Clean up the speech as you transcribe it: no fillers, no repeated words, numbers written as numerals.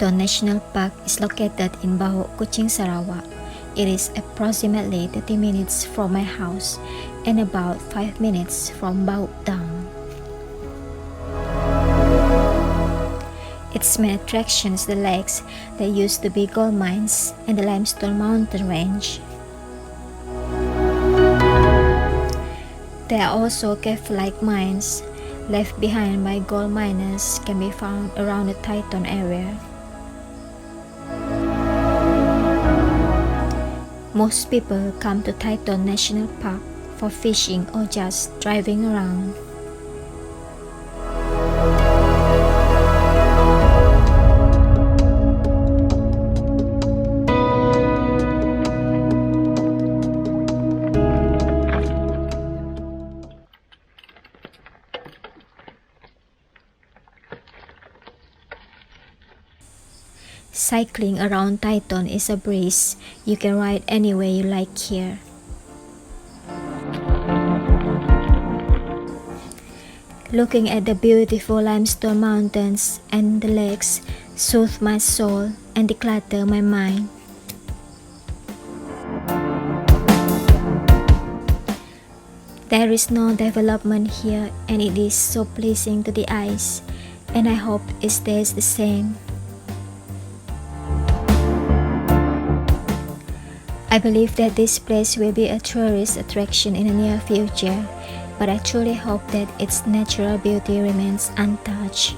Taiton National Park is located in Baho, Kuching, Sarawak. It is approximately 30 minutes from my house and about 5 minutes from Baho town. Its main attraction is the lakes that used to be gold mines and the limestone mountain range. There are also cave-like mines left behind by gold miners can be found around the Taiton area. Most people come to Taiton National Park for fishing or just driving around. Cycling around Taiton is a breeze. You can ride anywhere you like here. Looking at the beautiful limestone mountains and the lakes soothe my soul and declutter my mind. There is no development here and it is so pleasing to the eyes, and I hope it stays the same. I believe that this place will be a tourist attraction in the near future, but I truly hope that its natural beauty remains untouched.